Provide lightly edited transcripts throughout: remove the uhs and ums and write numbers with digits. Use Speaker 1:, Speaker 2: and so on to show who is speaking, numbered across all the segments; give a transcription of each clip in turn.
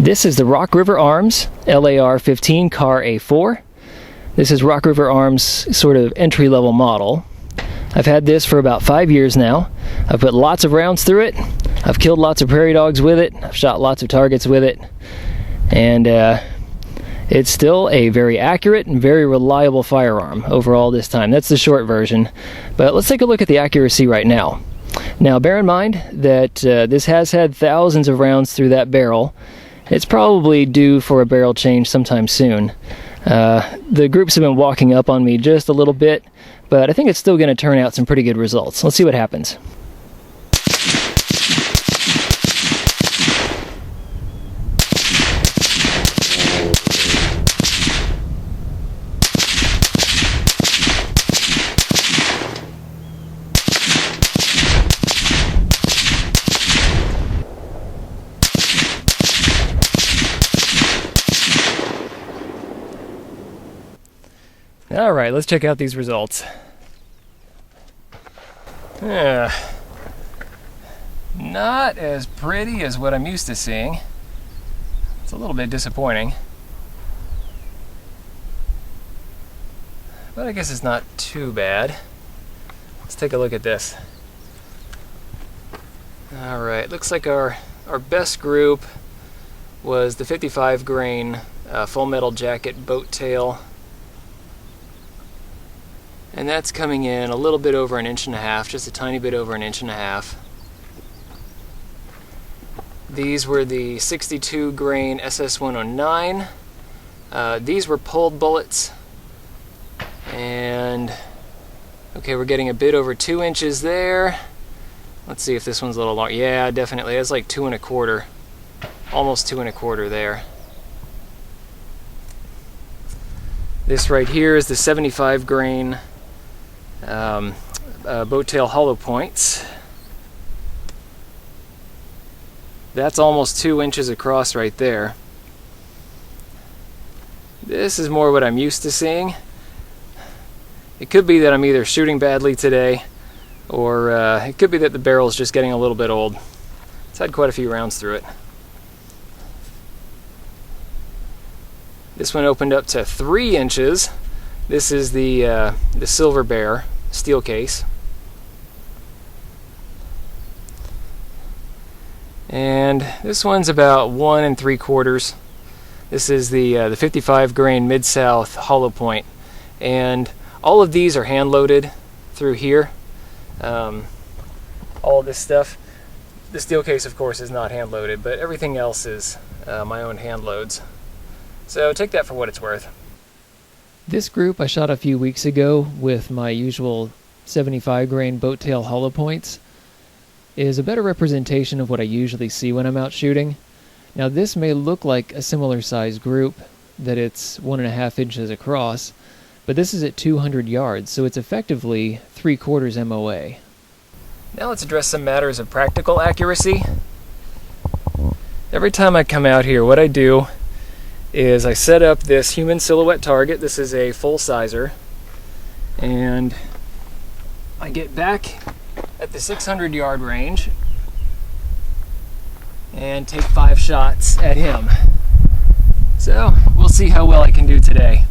Speaker 1: This is the Rock River Arms LAR-15 Car A4. This is Rock River Arms' sort of entry-level model. I've had this for about 5 years now. I've put lots of rounds through it. I've killed lots of prairie dogs with it. I've shot lots of targets with it. And it's still a very accurate and very reliable firearm overall this time. That's the short version. But let's take a look at the accuracy right now. Now, bear in mind that this has had thousands of rounds through that barrel. It's probably due for a barrel change sometime soon. The groups have been walking up on me just a little bit, but I think it's still going to turn out some pretty good results. Let's see what happens. Alright, let's check out these results. Not as pretty as what I'm used to seeing. It's a little bit disappointing. But I guess it's not too bad. Let's take a look at this. Alright, looks like our best group was the 55 grain full metal jacket boat tail. And that's coming in a little bit over 1.5 inches, just a tiny bit over 1.5 inches. These were the 62 grain SS109. These were pulled bullets. And okay, we're getting a bit over 2 inches there. Let's see if this one's a little long. Yeah, definitely. It's like 2 1/4. Almost 2 1/4 there. This right here is the 75 grain boat tail hollow points. That's almost 2 inches across right there. This is more what I'm used to seeing. It could be that I'm either shooting badly today, or it could be that the barrel's just getting a little bit old. It's had quite a few rounds through it. This one opened up to 3 inches. This is the Silver Bear steel case. And this one's about 1 3/4. This is the 55 grain Mid-South hollow point. And all of these are hand loaded through here. All of this stuff. The steel case, of course, is not hand loaded, but everything else is my own hand loads. So take that for what it's worth. This group I shot a few weeks ago with my usual 75 grain boat tail hollow points is a better representation of what I usually see when I'm out shooting. Now this may look like a similar size group, that it's 1.5 inches across, but this is at 200 yards, so it's effectively 3/4 MOA. Now let's address some matters of practical accuracy. Every time I come out here, what I do is I set up this human silhouette target. This is a full sizer, and I get back at the 600 yard range and take 5 shots at him. So we'll see how well I can do today.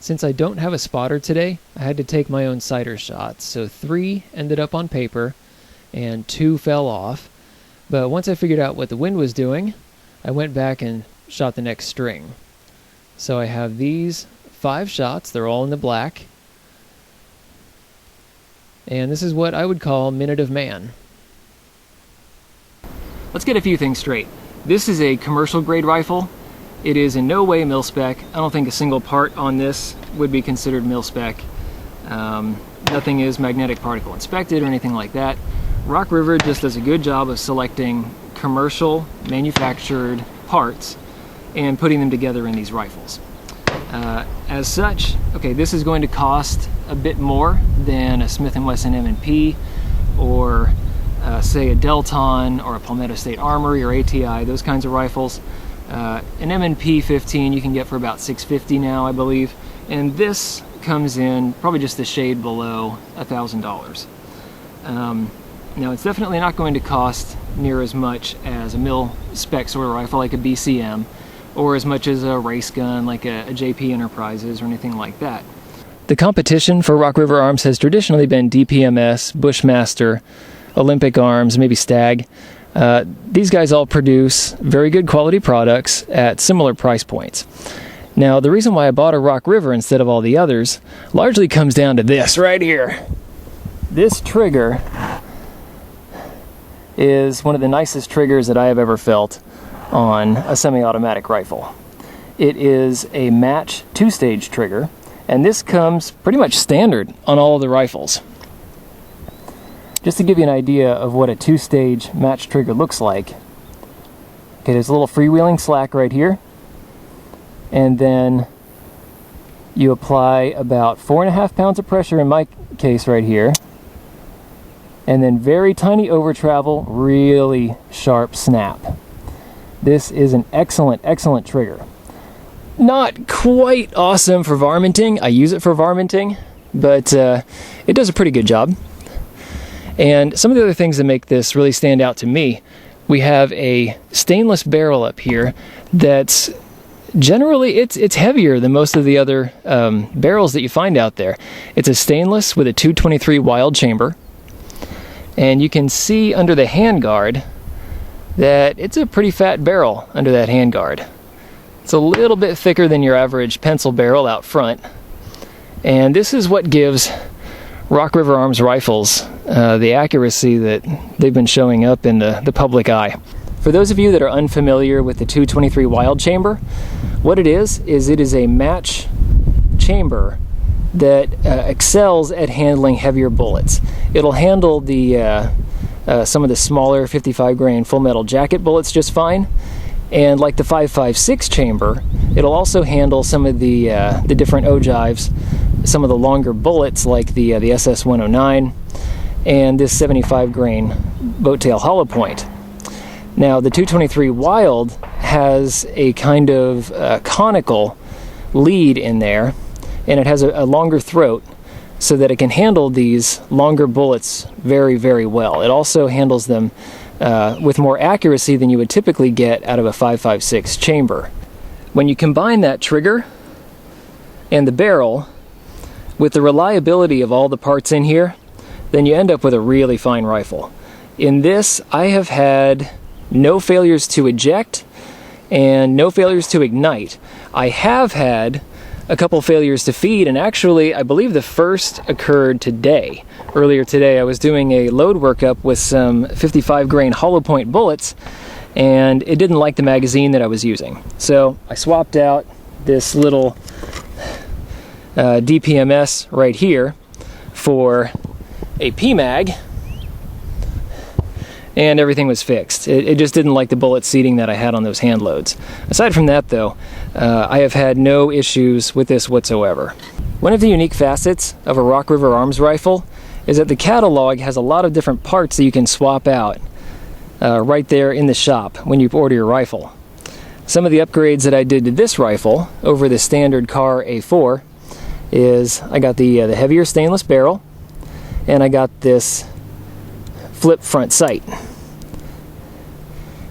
Speaker 1: Since I don't have a spotter today, I had to take my own cider shots, so 3 ended up on paper and 2 fell off. But once I figured out what the wind was doing, I went back and shot the next string. So I have these 5 shots, they're all in the black. And this is what I would call Minute of Man. Let's get a few things straight. This is a commercial grade rifle. It is in no way mil-spec. I don't think a single part on this would be considered mil-spec. Nothing is magnetic particle inspected or anything like that. Rock River just does a good job of selecting commercial manufactured parts and putting them together in these rifles. As such, okay, this is going to cost a bit more than a Smith & Wesson M&P or say a Delton or a Palmetto State Armory or ATI, those kinds of rifles. An M&P 15 you can get for about $650 now, I believe, and this comes in probably just a shade below $1,000. Now it's definitely not going to cost near as much as a mil spec sort of rifle like a BCM, or as much as a race gun like a JP Enterprises or anything like that. The competition for Rock River Arms has traditionally been DPMS, Bushmaster, Olympic Arms, maybe Stag. These guys all produce very good quality products at similar price points. Now, the reason why I bought a Rock River instead of all the others largely comes down to this right here. This trigger is one of the nicest triggers that I have ever felt on a semi-automatic rifle. It is a match two-stage trigger, and this comes pretty much standard on all of the rifles. Just to give you an idea of what a two-stage match trigger looks like, okay, there's a little freewheeling slack right here, and then you apply about 4.5 pounds of pressure in my case right here, and then very tiny over travel, really sharp snap. This is an excellent, excellent trigger. Not quite awesome for varminting. I use it for varminting, but it does a pretty good job. And some of the other things that make this really stand out to me, we have a stainless barrel up here that's generally, it's heavier than most of the other barrels that you find out there. It's a stainless with a 223 Wylde chamber, and you can see under the handguard that it's a pretty fat barrel under that handguard. It's a little bit thicker than your average pencil barrel out front, and this is what gives Rock River Arms rifles the accuracy that they've been showing up in the public eye. For those of you that are unfamiliar with the 223 Wylde chamber, what it is it is a match chamber that excels at handling heavier bullets. It'll handle the some of the smaller 55 grain full metal jacket bullets just fine, and like the 5.56 chamber, it'll also handle some of the different ogives, some of the longer bullets like the SS-109 and this 75 grain boat tail hollow point. Now the 223 Wylde has a kind of conical lead in there, and it has a longer throat so that it can handle these longer bullets very, very well. It also handles them with more accuracy than you would typically get out of a 5.56 chamber. When you combine that trigger and the barrel with the reliability of all the parts in here, then you end up with a really fine rifle. In this, I have had no failures to eject and no failures to ignite. I have had a couple failures to feed, and actually I believe the first occurred today. Earlier today I was doing a load workup with some 55 grain hollow point bullets, and it didn't like the magazine that I was using. So I swapped out this little DPMS right here for a PMag, and everything was fixed. It just didn't like the bullet seating that I had on those hand loads. Aside from that though, I have had no issues with this whatsoever. One of the unique facets of a Rock River Arms rifle is that the catalog has a lot of different parts that you can swap out right there in the shop when you order your rifle. Some of the upgrades that I did to this rifle over the standard Car A4 is I got the heavier stainless barrel, and I got this flip front sight.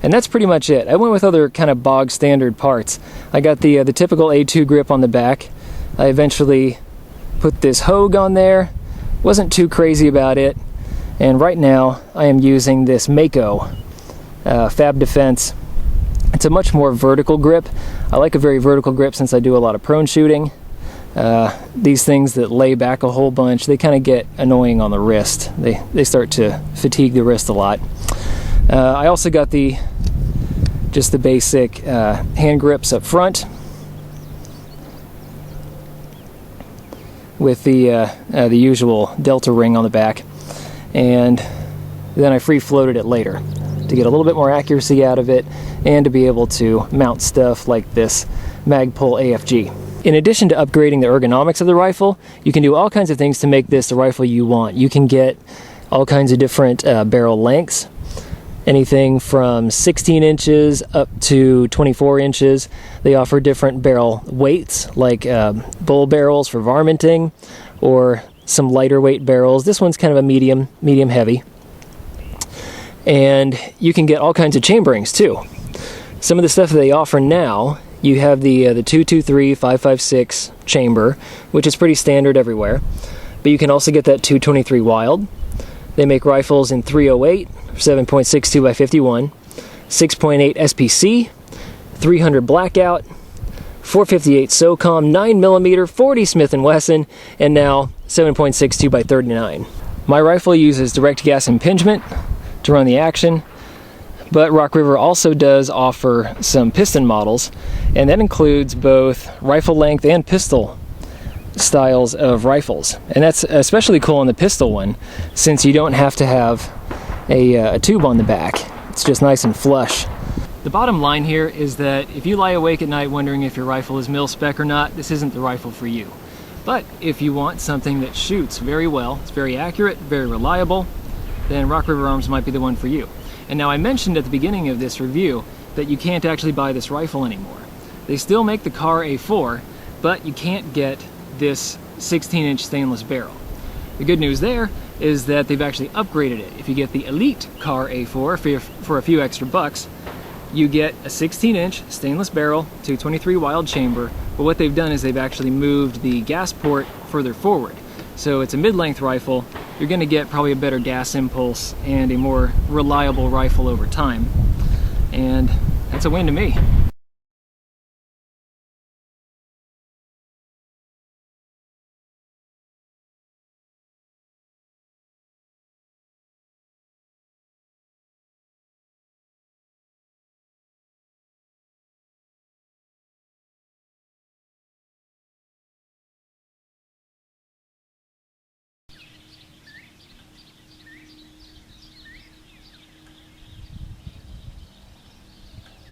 Speaker 1: And that's pretty much it. I went with other kind of bog standard parts. I got the typical A2 grip on the back. I eventually put this Hogue on there. Wasn't too crazy about it. And right now I am using this Mako Fab Defense. It's a much more vertical grip. I like a very vertical grip since I do a lot of prone shooting. These things that lay back a whole bunch, they kind of get annoying on the wrist. They start to fatigue the wrist a lot. I also got just the basic hand grips up front with the usual delta ring on the back, and then I free floated it later to get a little bit more accuracy out of it and to be able to mount stuff like this Magpul AFG. In addition to upgrading the ergonomics of the rifle, you can do all kinds of things to make this the rifle you want. You can get all kinds of different barrel lengths. Anything from 16 inches up to 24 inches. They offer different barrel weights, like bull barrels for varminting, or some lighter weight barrels. This one's kind of a medium heavy. And you can get all kinds of chamberings too. Some of the stuff that they offer now, you have the 223 556 chamber, which is pretty standard everywhere. But you can also get that 223 Wylde. They make rifles in 308, 7.62 by 51, 6.8 SPC, 300 Blackout, 458 SOCOM, 9mm, 40 Smith & Wesson, and now 7.62 by 39. My rifle uses direct gas impingement to run the action, but Rock River also does offer some piston models, and that includes both rifle length and pistol styles of rifles. And that's especially cool on the pistol one, since you don't have to have a tube on the back. It's just nice and flush. The bottom line here is that if you lie awake at night wondering if your rifle is mil-spec or not, this isn't the rifle for you. But if you want something that shoots very well, it's very accurate, very reliable, then Rock River Arms might be the one for you. And now I mentioned at the beginning of this review that you can't actually buy this rifle anymore. They still make the CAR A4, but you can't get this 16-inch stainless barrel. The good news there is that they've actually upgraded it. If you get the Elite CAR A4 for a few extra bucks, you get a 16-inch stainless barrel, 223 Wylde chamber, but what they've done is they've actually moved the gas port further forward. So it's a mid-length rifle. You're going to get probably a better gas impulse and a more reliable rifle over time. And that's a win to me.